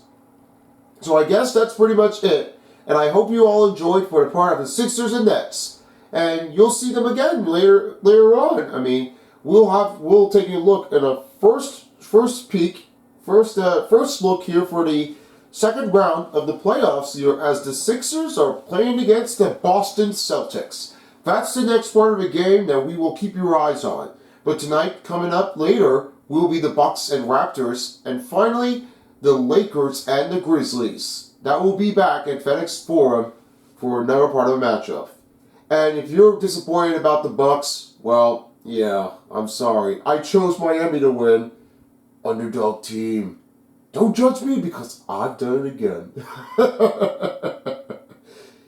S1: So I guess that's pretty much it. And I hope you all enjoyed for the part of the Sixers and Nets. And you'll see them again later on. I mean, we'll take a look at a first look here for the second round of the playoffs here as the Sixers are playing against the Boston Celtics. That's the next part of the game that we will keep your eyes on. But tonight, coming up later, will be the Bucks and Raptors, and finally, the Lakers and the Grizzlies. That will be back at FedEx Forum for another part of the matchup. And if you're disappointed about the Bucks, well, yeah, I'm sorry. I chose Miami to win. Underdog team. Don't judge me because I've done it again.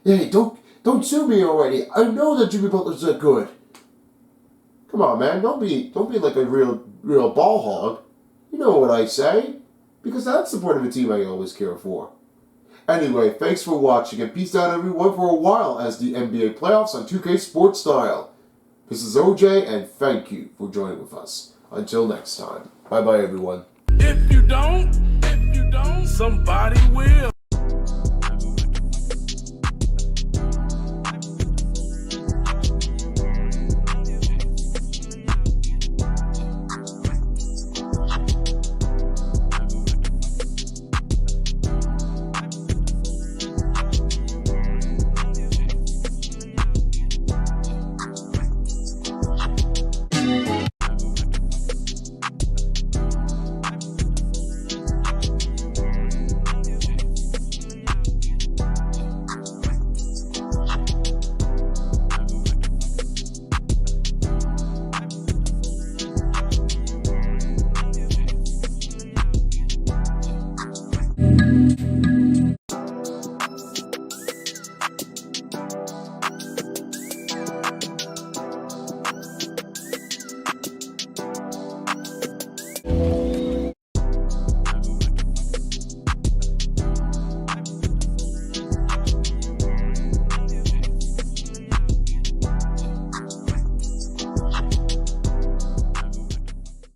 S1: Hey, don't sue me already. I know that Jimmy Butler's that good. Come on, man. Don't be like a real ball hog. You know what I say. Because that's the part of the team I always care for. Anyway, thanks for watching, and peace out everyone for a while as the NBA playoffs on 2K Sports Style. This is OJ, and thank you for joining with us. Until next time. Bye-bye, everyone.
S4: If you don't, somebody will.